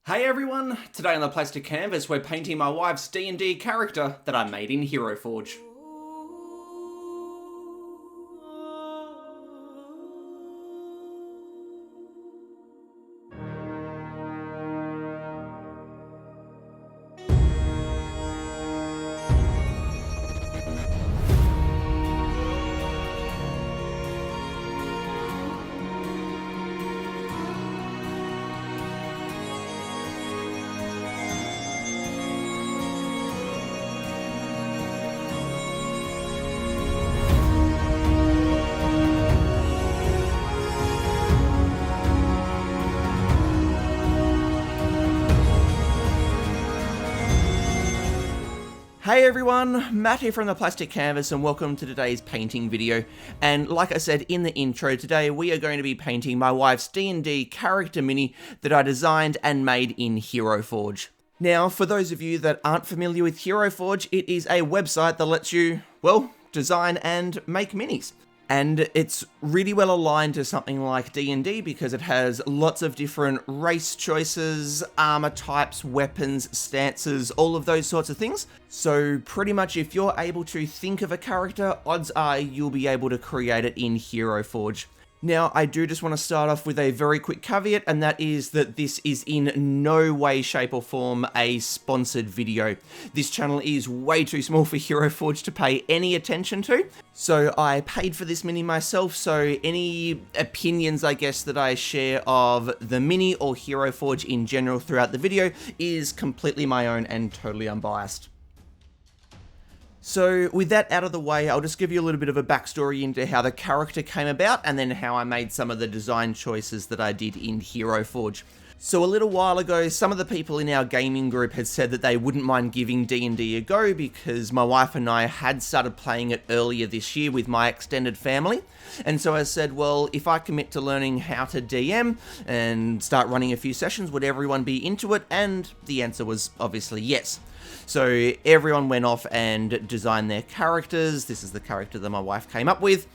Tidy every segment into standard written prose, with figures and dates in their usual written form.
Hey everyone! Today on the plastic canvas we're painting my wife's D&D character that I made in Heroforge. Hey everyone, Matt here from the Plastic Canvas and welcome to today's painting video. And like I said in the intro, today we are going to be painting my wife's D&D character mini that I designed and made in Heroforge. Now, for those of you that aren't familiar with Heroforge, it is a website that lets you, well, design and make minis. And it's really well aligned to something like D&D because it has lots of different race choices, armor types, weapons, stances, all of those sorts of things. So pretty much if you're able to think of a character, odds are you'll be able to create it in Heroforge. Now, I do just want to start off with a very quick caveat, and that is that this is in no way, shape or form a sponsored video. This channel is way too small for Heroforge to pay any attention to, so I paid for this mini myself, so any opinions, I guess, that I share of the mini or Heroforge in general throughout the video is completely my own and totally unbiased. So with that out of the way, I'll just give you a little bit of a backstory into how the character came about and then how I made some of the design choices that I did in Heroforge. So a little while ago, some of the people in our gaming group had said that they wouldn't mind giving D&D a go because my wife and I had started playing it earlier this year with my extended family. And so I said, well, if I commit to learning how to DM and start running a few sessions, would everyone be into it? And the answer was obviously yes. So everyone went off and designed their characters. This is the character that my wife came up with.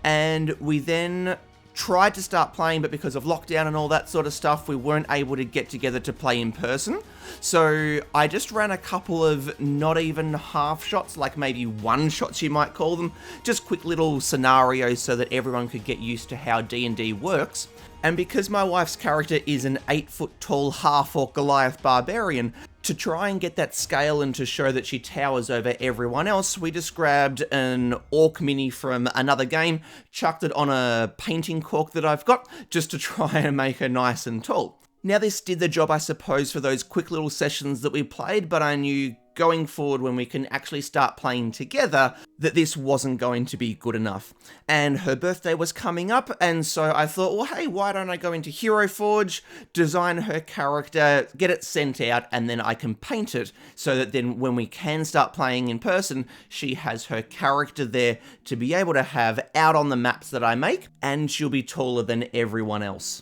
And we then tried to start playing, but because of lockdown and all that sort of stuff, we weren't able to get together to play in person. So I just ran a couple of not even half shots, like maybe one shots you might call them, just quick little scenarios so that everyone could get used to how D&D works. And because my wife's character is an 8-foot tall half-orc Goliath Barbarian, to try and get that scale and to show that she towers over everyone else, we just grabbed an orc mini from another game, chucked it on a painting cork that I've got, just to try and make her nice and tall. Now this did the job, I suppose, for those quick little sessions that we played, but I knew going forward when we can actually start playing together that this wasn't going to be good enough. And her birthday was coming up, and so I thought, well, hey, why don't I go into Heroforge, design her character, get it sent out, and then I can paint it so that then when we can start playing in person, she has her character there to be able to have out on the maps that I make, and she'll be taller than everyone else.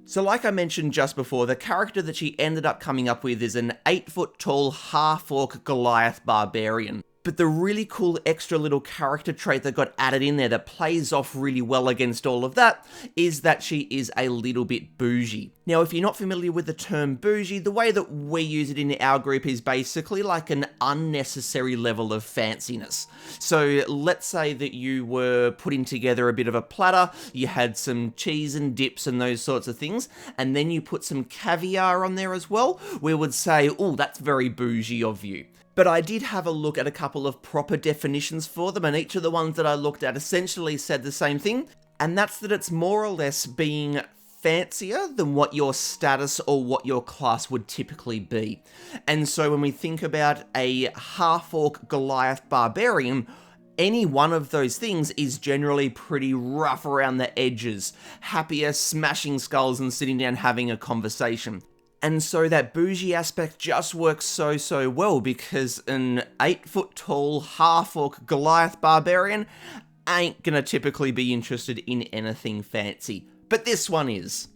So like I mentioned just before, the character that she ended up coming up with is an 8-foot tall half-orc Goliath Barbarian. But the really cool extra little character trait that got added in there that plays off really well against all of that is that she is a little bit bougie. Now, if you're not familiar with the term bougie, the way that we use it in our group is basically like an unnecessary level of fanciness. So let's say that you were putting together a bit of a platter, you had some cheese and dips and those sorts of things, and then you put some caviar on there as well, we would say, oh, that's very bougie of you. But I did have a look at a couple of proper definitions for them, and each of the ones that I looked at essentially said the same thing, and that's that it's more or less being fancier than what your status or what your class would typically be. And so when we think about a half-orc Goliath Barbarian, any one of those things is generally pretty rough around the edges, happier smashing skulls and sitting down having a conversation. And so that bougie aspect just works so well because an 8-foot tall half-orc Goliath Barbarian ain't gonna typically be interested in anything fancy. But this one is.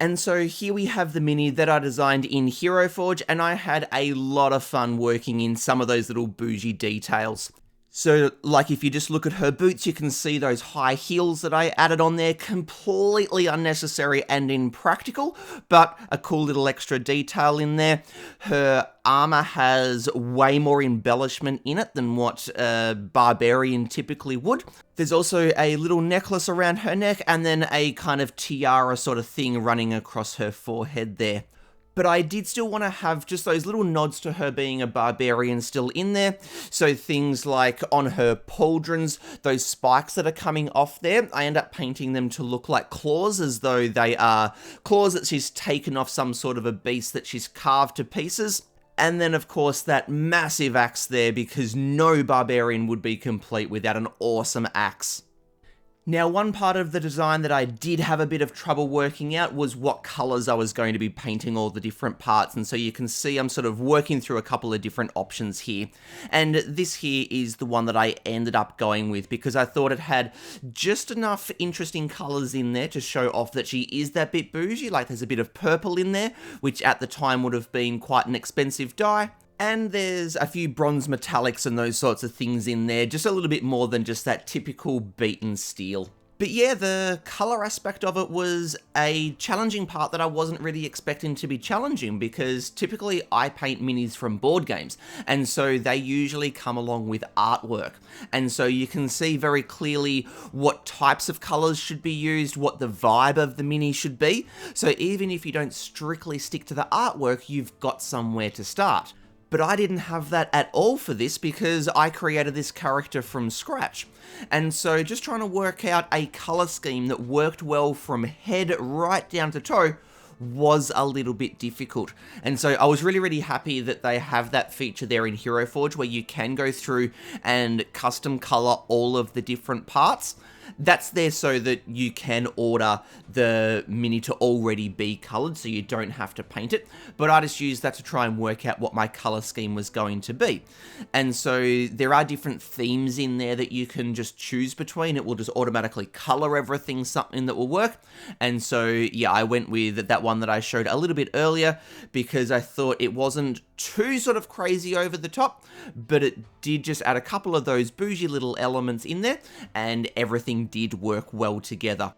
And so here we have the mini that I designed in Heroforge, and I had a lot of fun working in some of those little bougie details. So, like, if you just look at her boots, you can see those high heels that I added on there, completely unnecessary and impractical, but a cool little extra detail in there. Her armor has way more embellishment in it than what a barbarian typically would. There's also a little necklace around her neck, and then a kind of tiara sort of thing running across her forehead there. But I did still want to have just those little nods to her being a barbarian still in there. So things like on her pauldrons, those spikes that are coming off there, I end up painting them to look like claws, as though they are claws that she's taken off some sort of a beast that she's carved to pieces. And then, of course, that massive axe there, because no barbarian would be complete without an awesome axe. Now, one part of the design that I did have a bit of trouble working out was what colours I was going to be painting all the different parts, and so you can see I'm sort of working through a couple of different options here. And this here is the one that I ended up going with, because I thought it had just enough interesting colours in there to show off that she is that bit bougie. Like, there's a bit of purple in there, which at the time would have been quite an expensive dye. And there's a few bronze metallics and those sorts of things in there, just a little bit more than just that typical beaten steel. But yeah, the colour aspect of it was a challenging part that I wasn't really expecting to be challenging, because typically I paint minis from board games, and so they usually come along with artwork. And so you can see very clearly what types of colours should be used, what the vibe of the mini should be. So even if you don't strictly stick to the artwork, you've got somewhere to start. But I didn't have that at all for this, because I created this character from scratch. And so just trying to work out a colour scheme that worked well from head right down to toe was a little bit difficult. And so I was really happy that they have that feature there in Heroforge where you can go through and custom colour all of the different parts. That's there so that you can order the mini to already be coloured, so you don't have to paint it. But I just used that to try and work out what my colour scheme was going to be. And so there are different themes in there that you can just choose between. It will just automatically colour everything, something that will work. And so, yeah, I went with that one that I showed a little bit earlier, because I thought it wasn't too sort of crazy over the top, but it did just add a couple of those bougie little elements in there, and everything did work well together.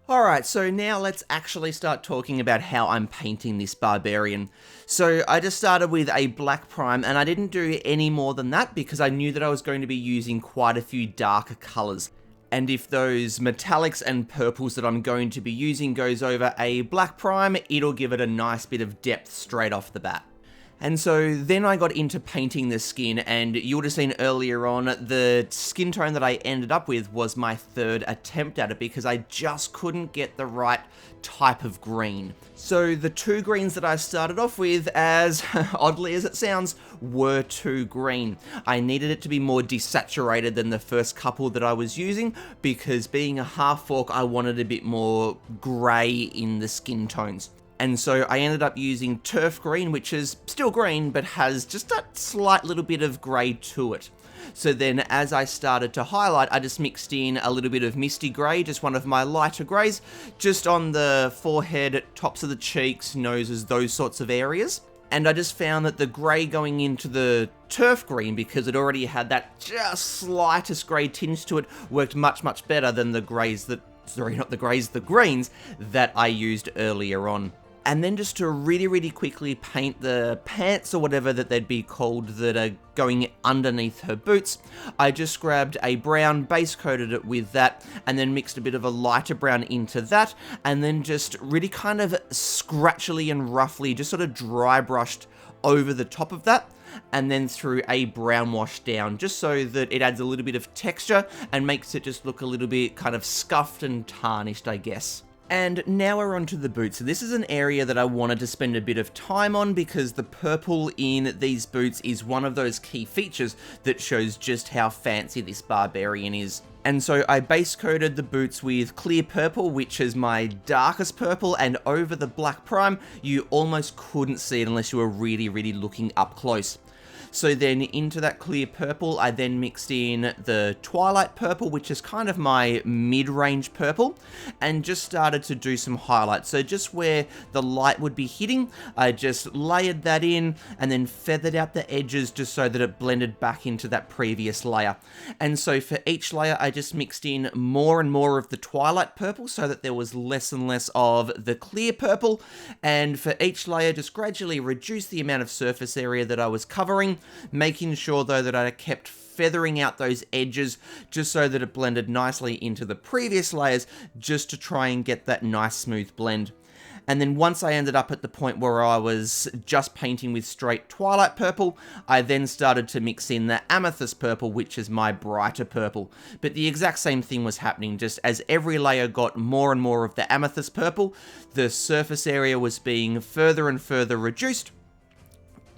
Alright, so now let's actually start talking about how I'm painting this barbarian. So I just started with a black prime, and I didn't do any more than that because I knew that I was going to be using quite a few darker colours. And if those metallics and purples that I'm going to be using goes over a black prime, it'll give it a nice bit of depth straight off the bat. And so then I got into painting the skin, and you would have seen earlier on, the skin tone that I ended up with was my third attempt at it, because I just couldn't get the right type of green. So the two greens that I started off with, as oddly as it sounds, were too green. I needed it to be more desaturated than the first couple that I was using, because being a half orc, I wanted a bit more grey in the skin tones. And so I ended up using turf green, which is still green, but has just that slight little bit of grey to it. So then as I started to highlight, I just mixed in a little bit of misty grey, just one of my lighter greys, just on the forehead, tops of the cheeks, noses, those sorts of areas. And I just found that the grey going into the turf green, because it already had that just slightest grey tinge to it, worked much better than the greys that, sorry, not the greys, the greens that I used earlier on. And then just to really quickly paint the pants or whatever that they'd be called that are going underneath her boots, I just grabbed a brown, base coated it with that, and then mixed a bit of a lighter brown into that, and then just really kind of scratchily and roughly just sort of dry brushed over the top of that, and then threw a brown wash down, just so that it adds a little bit of texture and makes it just look a little bit kind of scuffed and tarnished, I guess. And now we're onto the boots. So this is an area that I wanted to spend a bit of time on, because the purple in these boots is one of those key features that shows just how fancy this barbarian is. And so I base coated the boots with clear purple, which is my darkest purple, and over the black prime, you almost couldn't see it unless you were really looking up close. So then into that clear purple, I then mixed in the twilight purple, which is kind of my mid-range purple, and just started to do some highlights. So just where the light would be hitting, I just layered that in and then feathered out the edges just so that it blended back into that previous layer. And so for each layer, I just mixed in more and more of the twilight purple so that there was less and less of the clear purple. And for each layer, just gradually reduce the amount of surface area that I was covering, making sure though that I kept feathering out those edges just so that it blended nicely into the previous layers, just to try and get that nice smooth blend. And then once I ended up at the point where I was just painting with straight twilight purple, I then started to mix in the amethyst purple, which is my brighter purple. But the exact same thing was happening. Just as every layer got more and more of the amethyst purple, the surface area was being further and further reduced,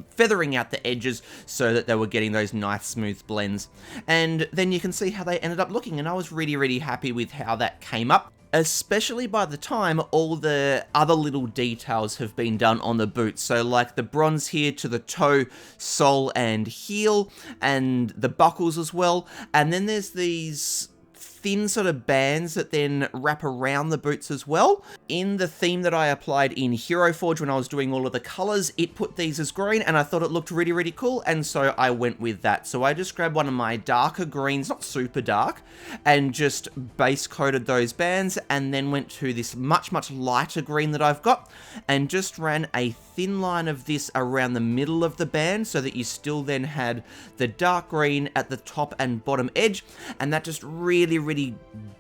feathering out the edges so that they were getting those nice smooth blends. And then you can see how they ended up looking, and I was really happy with how that came up, especially by the time all the other little details have been done on the boots. So like the bronze here to the toe, sole and heel, and the buckles as well. And then there's these thin sort of bands that then wrap around the boots as well. In the theme that I applied in Heroforge when I was doing all of the colors, it put these as green, and I thought it looked really cool, and so I went with that. So I just grabbed one of my darker greens, not super dark, and just base coated those bands, and then went to this much lighter green that I've got, and just ran a thin line of this around the middle of the band so that you still then had the dark green at the top and bottom edge, and that just really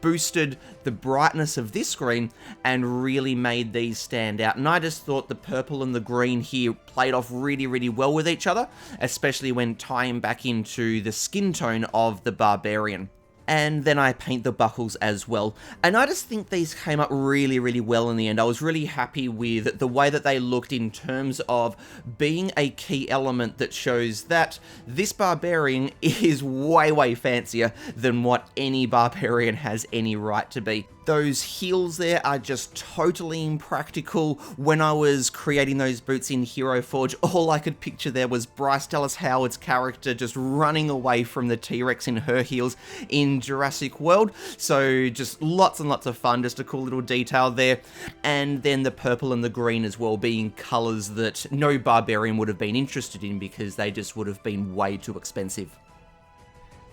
boosted the brightness of this green and really made these stand out. And I just thought the purple and the green here played off really well with each other, especially when tying back into the skin tone of the Barbarian. And then I paint the buckles as well. And I just think these came up really well in the end. I was really happy with the way that they looked in terms of being a key element that shows that this Barbarian is way fancier than what any Barbarian has any right to be. Those heels there are just totally impractical. When I was creating those boots in Heroforge, all I could picture there was Bryce Dallas Howard's character just running away from the T-Rex in her heels in Jurassic World. So just lots and lots of fun, just a cool little detail there. And then the purple and the green as well being colors that no Barbarian would have been interested in because they just would have been way too expensive.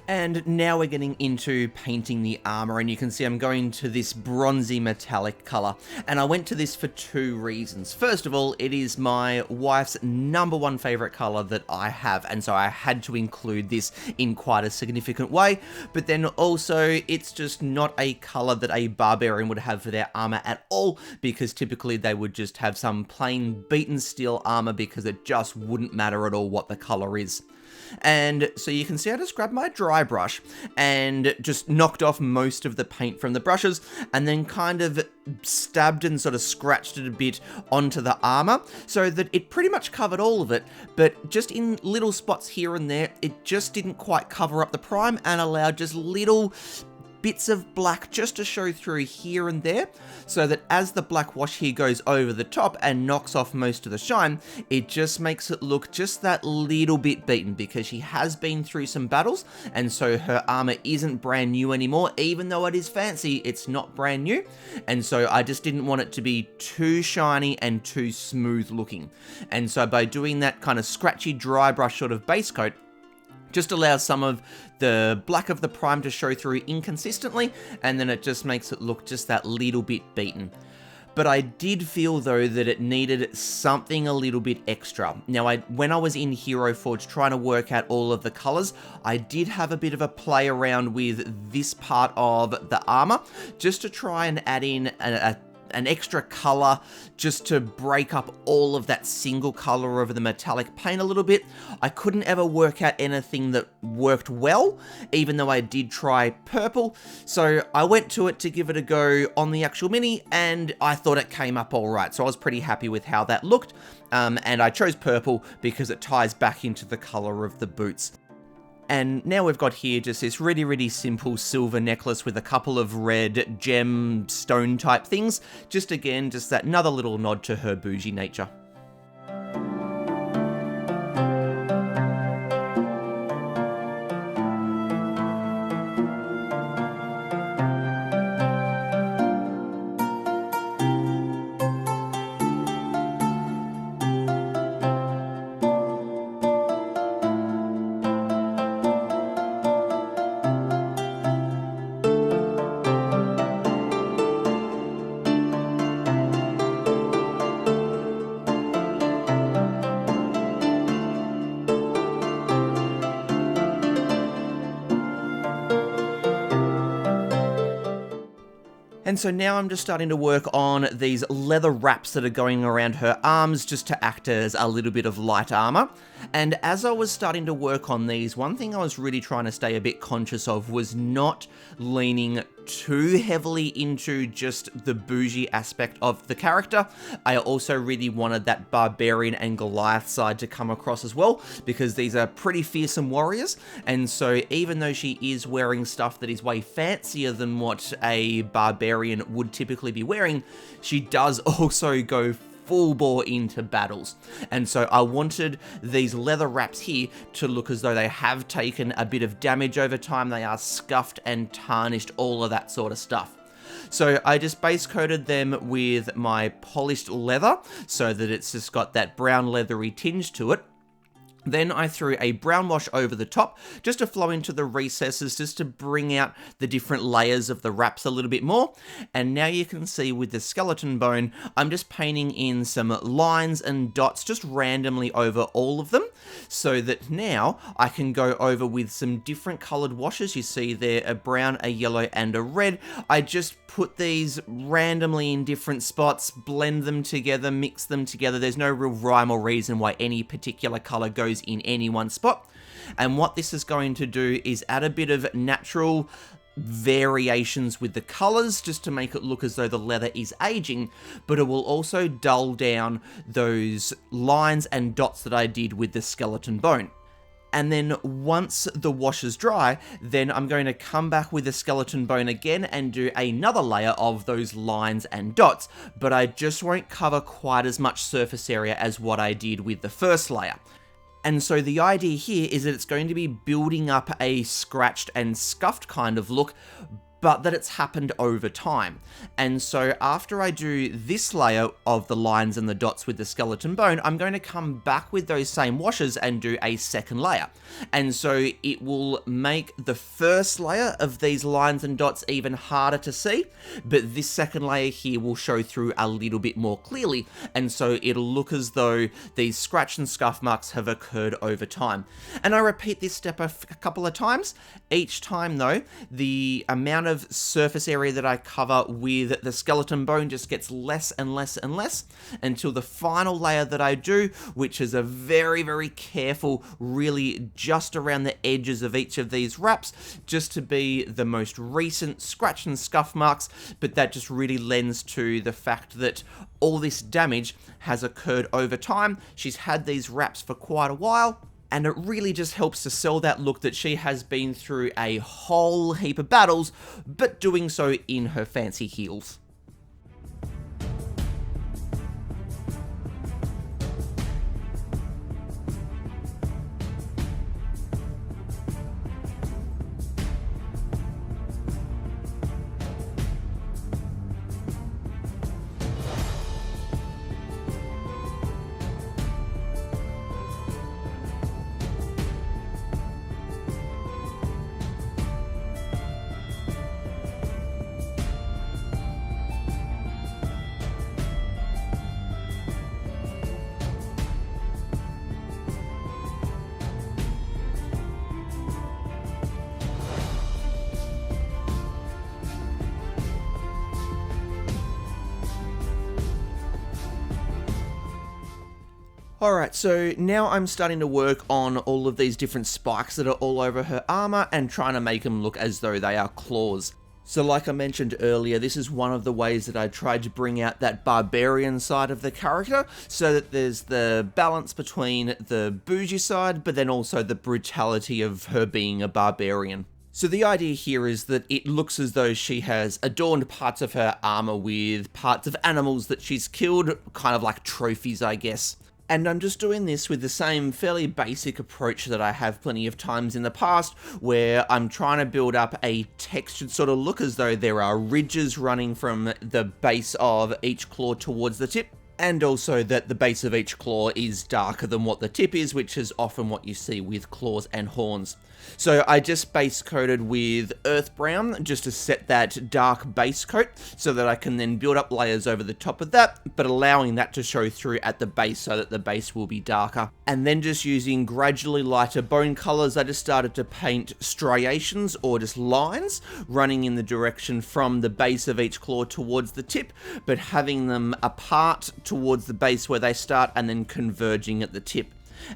And now we're getting into painting the armor, and you can see I'm going to this bronzy metallic color, and I went to this for two reasons. First of all, it is my wife's #1 favorite color that I have, and so I had to include this in quite a significant way, but then also it's just not a color that a Barbarian would have for their armor at all, because typically they would just have some plain beaten steel armor because it just wouldn't matter at all what the color is. And so you can see I just grabbed my dry brush and just knocked off most of the paint from the brushes, and then kind of stabbed and sort of scratched it a bit onto the armor so that it pretty much covered all of it, but just in little spots here and there, it just didn't quite cover up the prime and allowed just little bits of black just to show through here and there, so that as the black wash here goes over the top and knocks off most of the shine, it just makes it look just that little bit beaten, because she has been through some battles, and so her armor isn't brand new anymore. Even though it is fancy, it's not brand new, and so I just didn't want it to be too shiny and too smooth looking. And so by doing that kind of scratchy dry brush sort of base coat, just allows some of the black of the prime to show through inconsistently, and then it just makes it look just that little bit beaten. But I did feel though that it needed something a little bit extra. Now, when I was in Heroforge trying to work out all of the colors, I did have a bit of a play around with this part of the armor, just to try and add in an extra color, just to break up all of that single color over the metallic paint a little bit. I couldn't ever work out anything that worked well, even though I did try purple. So I went to it to give it a go on the actual mini, and I thought it came up all right. So I was pretty happy with how that looked. And I chose purple because it ties back into the color of the boots. And now we've got here just this really simple silver necklace with a couple of red gem stone type things. Just again, just that another little nod to her bougie nature. And so now I'm just starting to work on these leather wraps that are going around her arms just to act as a little bit of light armor. And as I was starting to work on these, one thing I was really trying to stay a bit conscious of was not leaning too heavily into just the bougie aspect of the character. I also really wanted that barbarian and Goliath side to come across as well, because these are pretty fearsome warriors. And so even though she is wearing stuff that is way fancier than what a barbarian would typically be wearing, she does also go full bore into battles. And so I wanted these leather wraps here to look as though they have taken a bit of damage over time. They are scuffed and tarnished, all of that sort of stuff. So I just base coated them with my polished leather so that it's just got that brown leathery tinge to it. Then I threw a brown wash over the top just to flow into the recesses, just to bring out the different layers of the wraps a little bit more. And now you can see with the skeleton bone, I'm just painting in some lines and dots just randomly over all of them, so that now I can go over with some different colored washes. You see there a brown, a yellow, and a red. I just put these randomly in different spots, blend them together, mix them together. There's no real rhyme or reason why any particular color goes in any one spot. And what this is going to do is add a bit of natural variations with the colors just to make it look as though the leather is aging, but it will also dull down those lines and dots that I did with the skeleton bone. And then once the wash is dry, then I'm going to come back with the skeleton bone again and do another layer of those lines and dots, but I just won't cover quite as much surface area as what I did with the first layer. And so the idea here is that it's going to be building up a scratched and scuffed kind of look, but that it's happened over time. And so after I do this layer of the lines and the dots with the skeleton bone, I'm going to come back with those same washes and do a second layer. And so it will make the first layer of these lines and dots even harder to see, but this second layer here will show through a little bit more clearly. And so it'll look as though these scratch and scuff marks have occurred over time. And I repeat this step a couple of times. Each time though, the amount of surface area that I cover with the skeleton bone just gets less and less and less until the final layer that I do, which is a very, very careful, really just around the edges of each of these wraps, just to be the most recent scratch and scuff marks, but that just really lends to the fact that all this damage has occurred over time. She's had these wraps for quite a while, and it really just helps to sell that look that she has been through a whole heap of battles, but doing so in her fancy heels. Alright, so now I'm starting to work on all of these different spikes that are all over her armor and trying to make them look as though they are claws. So like I mentioned earlier, this is one of the ways that I tried to bring out that barbarian side of the character, so that there's the balance between the bougie side, but then also the brutality of her being a barbarian. So the idea here is that it looks as though she has adorned parts of her armor with parts of animals that she's killed, kind of like trophies, I guess. And I'm just doing this with the same fairly basic approach that I have plenty of times in the past, where I'm trying to build up a textured sort of look as though there are ridges running from the base of each claw towards the tip. And also that the base of each claw is darker than what the tip is, which is often what you see with claws and horns. So I just base coated with earth brown just to set that dark base coat so that I can then build up layers over the top of that, but allowing that to show through at the base so that the base will be darker. And then just using gradually lighter bone colors, I just started to paint striations or just lines running in the direction from the base of each claw towards the tip, but having them apart towards the base where they start and then converging at the tip.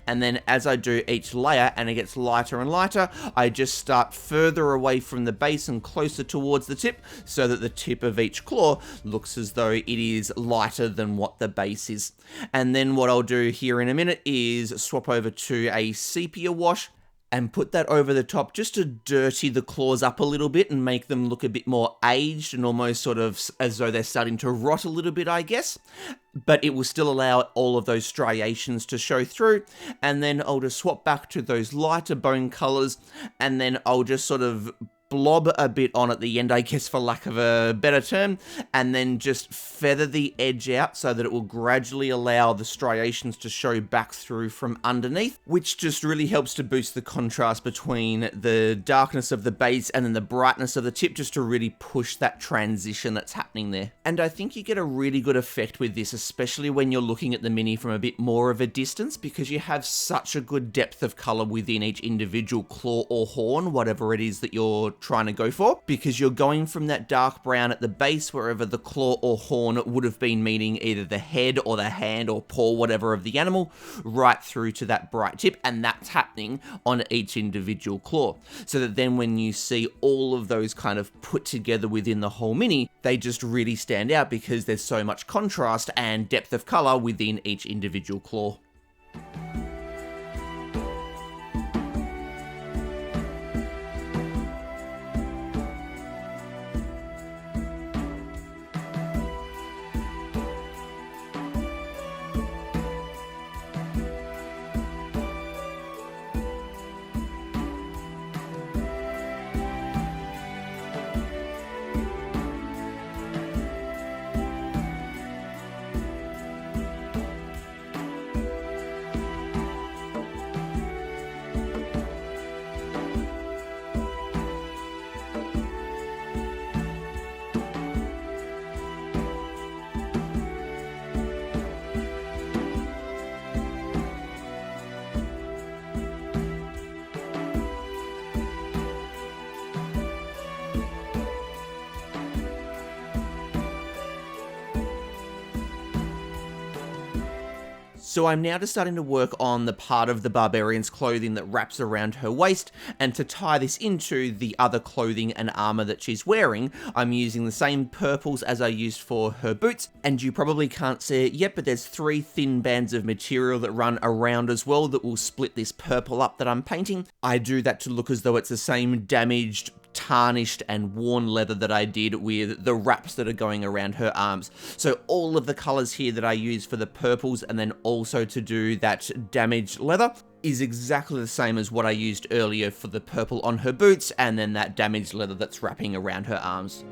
And then as I do each layer and it gets lighter and lighter, I just start further away from the base and closer towards the tip so that the tip of each claw looks as though it is lighter than what the base is. And then what I'll do here in a minute is swap over to a sepia wash and put that over the top just to dirty the claws up a little bit and make them look a bit more aged and almost sort of as though they're starting to rot a little bit, I guess. But it will still allow all of those striations to show through. And then I'll just swap back to those lighter bone colors, and then I'll just sort of blob a bit on at the end, I guess, for lack of a better term, and then just feather the edge out so that it will gradually allow the striations to show back through from underneath, which just really helps to boost the contrast between the darkness of the base and then the brightness of the tip, just to really push that transition that's happening there. And I think you get a really good effect with this, especially when you're looking at the mini from a bit more of a distance, because you have such a good depth of color within each individual claw or horn, whatever it is that you're trying to go for, because you're going from that dark brown at the base wherever the claw or horn would have been meeting either the head or the hand or paw, whatever of the animal, right through to that bright tip, and that's happening on each individual claw. So that then when you see all of those kind of put together within the whole mini, they just really stand out because there's so much contrast and depth of color within each individual claw. So I'm now just starting to work on the part of the barbarian's clothing that wraps around her waist, and to tie this into the other clothing and armor that she's wearing, I'm using the same purples as I used for her boots, and you probably can't see it yet, but there's 3 thin bands of material that run around as well that will split this purple up that I'm painting. I do that to look as though it's the same damaged, tarnished and worn leather that I did with the wraps that are going around her arms. So all of the colors here that I use for the purples and then also to do that damaged leather is exactly the same as what I used earlier for the purple on her boots and then that damaged leather that's wrapping around her arms.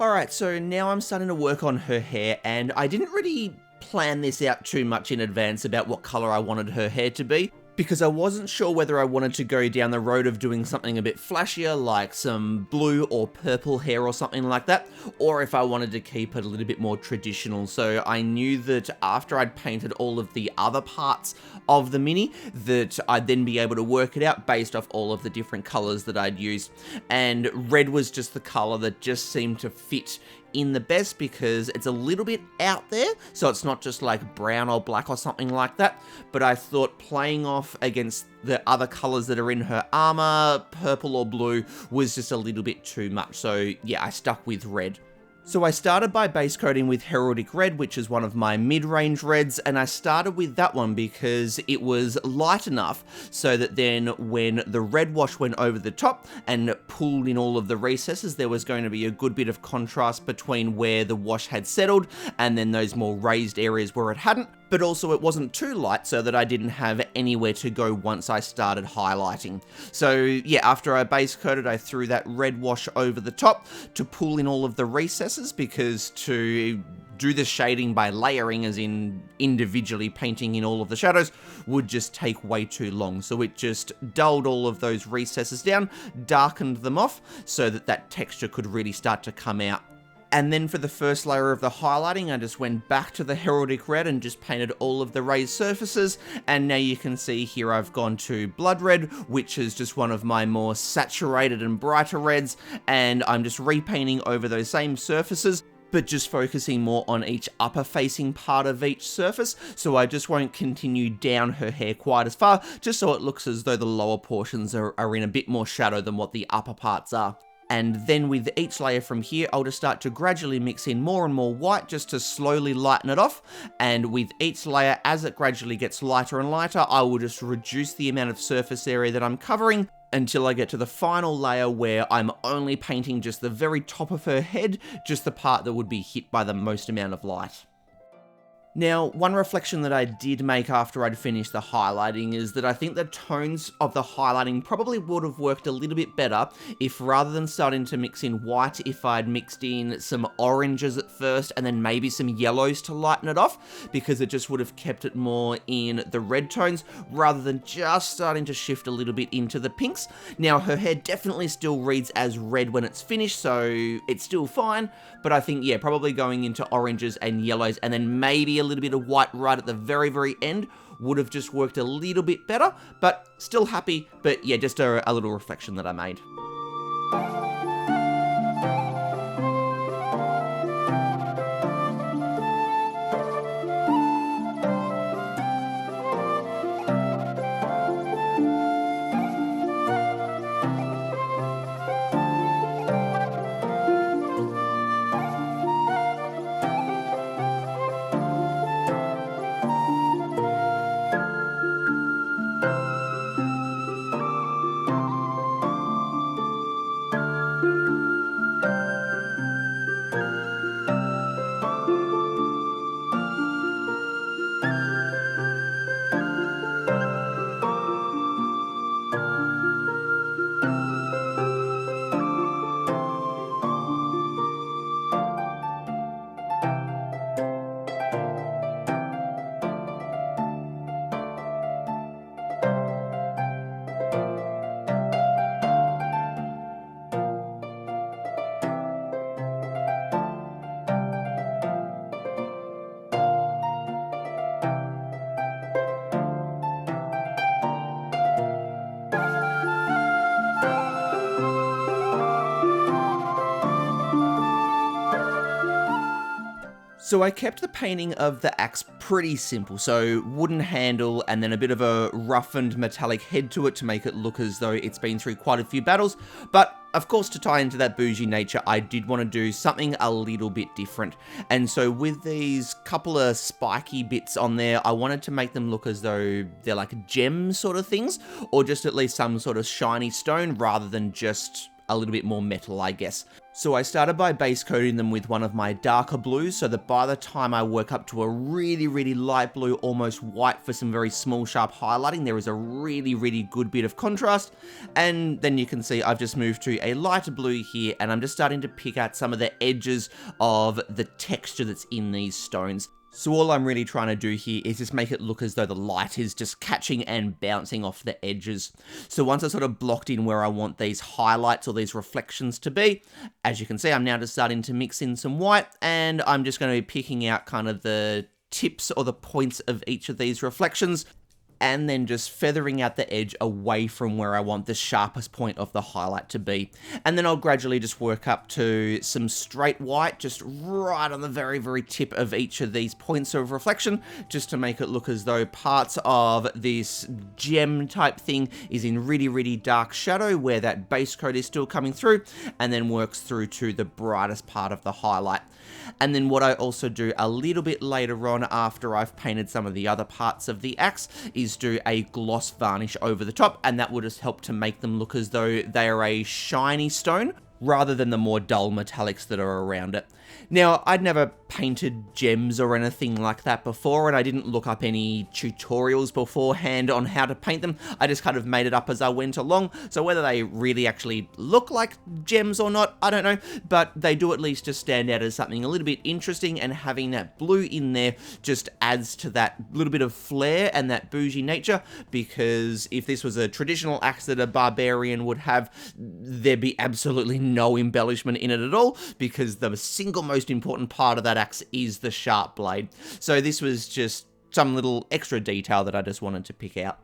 Alright, so now I'm starting to work on her hair, and I didn't really plan this out too much in advance about what colour I wanted her hair to be, because I wasn't sure whether I wanted to go down the road of doing something a bit flashier, like some blue or purple hair or something like that, or if I wanted to keep it a little bit more traditional. So I knew that after I'd painted all of the other parts of the mini, that I'd then be able to work it out based off all of the different colours that I'd used. And red was just the colour that just seemed to fit in the best, because it's a little bit out there, so it's not just like brown or black or something like that, but I thought playing off against the other colours that are in her armour, purple or blue, was just a little bit too much. So yeah, I stuck with red. So I started by base coating with Heraldic Red, which is one of my mid-range reds, and I started with that one because it was light enough so that then when the red wash went over the top and pulled in all of the recesses, there was going to be a good bit of contrast between where the wash had settled and then those more raised areas where it hadn't. But also it wasn't too light so that I didn't have anywhere to go once I started highlighting. So yeah, after I base coated, I threw that red wash over the top to pull in all of the recesses, because to do the shading by layering, as in individually painting in all of the shadows, would just take way too long. So it just dulled all of those recesses down, darkened them off, so that that texture could really start to come out. And then for the first layer of the highlighting, I just went back to the Heraldic Red and just painted all of the raised surfaces. And now you can see here I've gone to Blood Red, which is just one of my more saturated and brighter reds. And I'm just repainting over those same surfaces, but just focusing more on each upper facing part of each surface. So I just won't continue down her hair quite as far, just so it looks as though the lower portions are in a bit more shadow than what the upper parts are. And then with each layer from here, I'll just start to gradually mix in more and more white just to slowly lighten it off. And with each layer, as it gradually gets lighter and lighter, I will just reduce the amount of surface area that I'm covering until I get to the final layer where I'm only painting just the very top of her head, just the part that would be hit by the most amount of light. Now, one reflection that I did make after I'd finished the highlighting is that I think the tones of the highlighting probably would have worked a little bit better if, rather than starting to mix in white, if I'd mixed in some oranges at first and then maybe some yellows to lighten it off, because it just would have kept it more in the red tones rather than just starting to shift a little bit into the pinks. Now, her hair definitely still reads as red when it's finished, so it's still fine, but I think, yeah, probably going into oranges and yellows and then maybe a little bit of white right at the very, very end would have just worked a little bit better, but still happy. But yeah, just a little reflection that I made. So I kept the painting of the axe pretty simple, so wooden handle and then a bit of a roughened metallic head to it to make it look as though it's been through quite a few battles. But of course, to tie into that bougie nature, I did want to do something a little bit different. And so with these couple of spiky bits on there, I wanted to make them look as though they're like gem sort of things, or just at least some sort of shiny stone rather than just a little bit more metal, I guess. So I started by base coating them with one of my darker blues, so that by the time I work up to a really light blue, almost white for some very small sharp highlighting, there is a really good bit of contrast. And then you can see I've just moved to a lighter blue here, and I'm just starting to pick out some of the edges of the texture that's in these stones. So all I'm really trying to do here is just make it look as though the light is just catching and bouncing off the edges. So once I sort of blocked in where I want these highlights or these reflections to be, as you can see, I'm now just starting to mix in some white, and I'm just going to be picking out kind of the tips or the points of each of these reflections, and then just feathering out the edge away from where I want the sharpest point of the highlight to be. And then I'll gradually just work up to some straight white, just right on the very tip of each of these points of reflection, just to make it look as though parts of this gem type thing is in really dark shadow, where that base coat is still coming through, and then works through to the brightest part of the highlight. And then what I also do a little bit later on, after I've painted some of the other parts of the axe, is do a gloss varnish over the top, and that will just help to make them look as though they are a shiny stone, rather than the more dull metallics that are around it. Now, I'd never painted gems or anything like that before, and I didn't look up any tutorials beforehand on how to paint them. I just kind of made it up as I went along, so whether they really actually look like gems or not, I don't know, but they do at least just stand out as something a little bit interesting, and having that blue in there just adds to that little bit of flair and that bougie nature, because if this was a traditional axe that a barbarian would have, there'd be absolutely no embellishment in it at all, because the single most important part of that axe is the sharp blade. So this was just some little extra detail that I just wanted to pick out.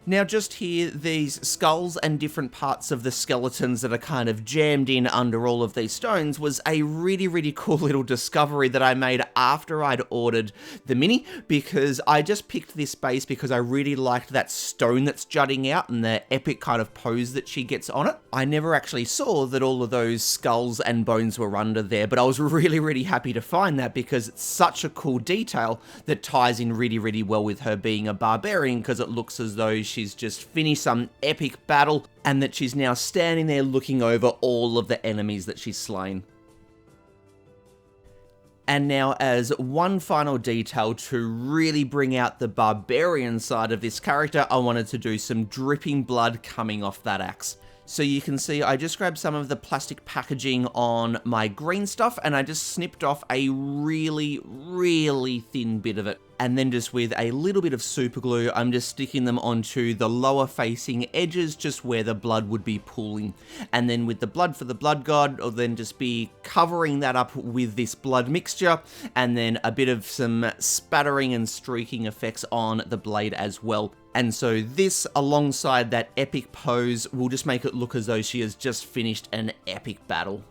Now just here, these skulls and different parts of the skeletons that are kind of jammed in under all of these stones was a really cool little discovery that I made after I'd ordered the mini, because I just picked this base because I really liked that stone that's jutting out and the epic kind of pose that she gets on it. I never actually saw that all of those skulls and bones were under there, but I was really happy to find that, because it's such a cool detail that ties in really well with her being a barbarian, because it looks as though she's just finished some epic battle and that she's now standing there looking over all of the enemies that she's slain. And now, as one final detail to really bring out the barbarian side of this character, I wanted to do some dripping blood coming off that axe. So you can see I just grabbed some of the plastic packaging on my green stuff, and I just snipped off a really thin bit of it. And then just with a little bit of super glue, I'm just sticking them onto the lower facing edges, just where the blood would be pooling. And then with the blood for the blood god, I'll then just be covering that up with this blood mixture, and then a bit of some spattering and streaking effects on the blade as well. And so this, alongside that epic pose, will just make it look as though she has just finished an epic battle.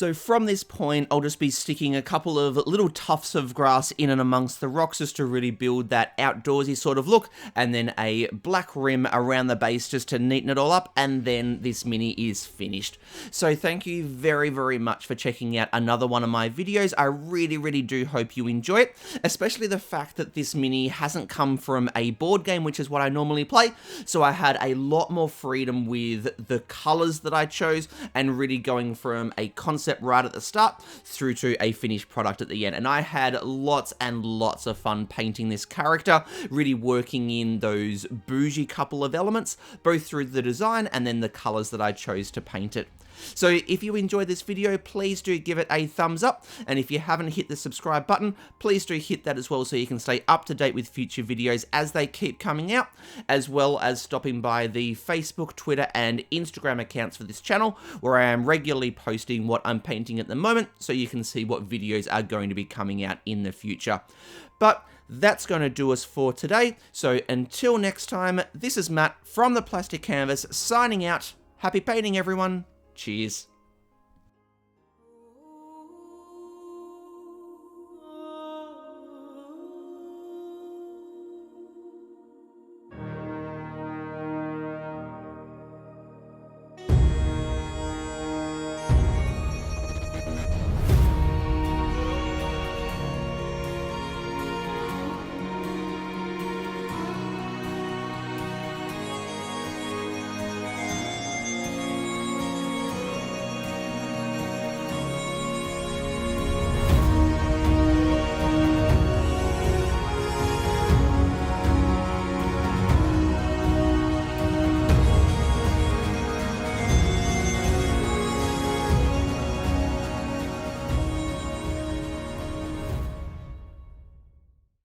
So from this point, I'll just be sticking a couple of little tufts of grass in and amongst the rocks just to really build that outdoorsy sort of look, and then a black rim around the base just to neaten it all up, and then this mini is finished. So thank you very, very much for checking out another one of my videos. I really, really do hope you enjoy it, especially the fact that this mini hasn't come from a board game, which is what I normally play, so I had a lot more freedom with the colors that I chose, and really going from a concept right at the start through to a finished product at the end. And I had lots and lots of fun painting this character, really working in those bougie couple of elements, both through the design and then the colors that I chose to paint it. So if you enjoyed this video, please do give it a thumbs up, and if you haven't hit the subscribe button, please do hit that as well so you can stay up to date with future videos as they keep coming out, as well as stopping by the Facebook, Twitter and Instagram accounts for this channel, where I am regularly posting what I'm painting at the moment, so you can see what videos are going to be coming out in the future. But that's going to do us for today, so until next time, this is Matt from the Plastic Canvas signing out. Happy painting, everyone. Cheers.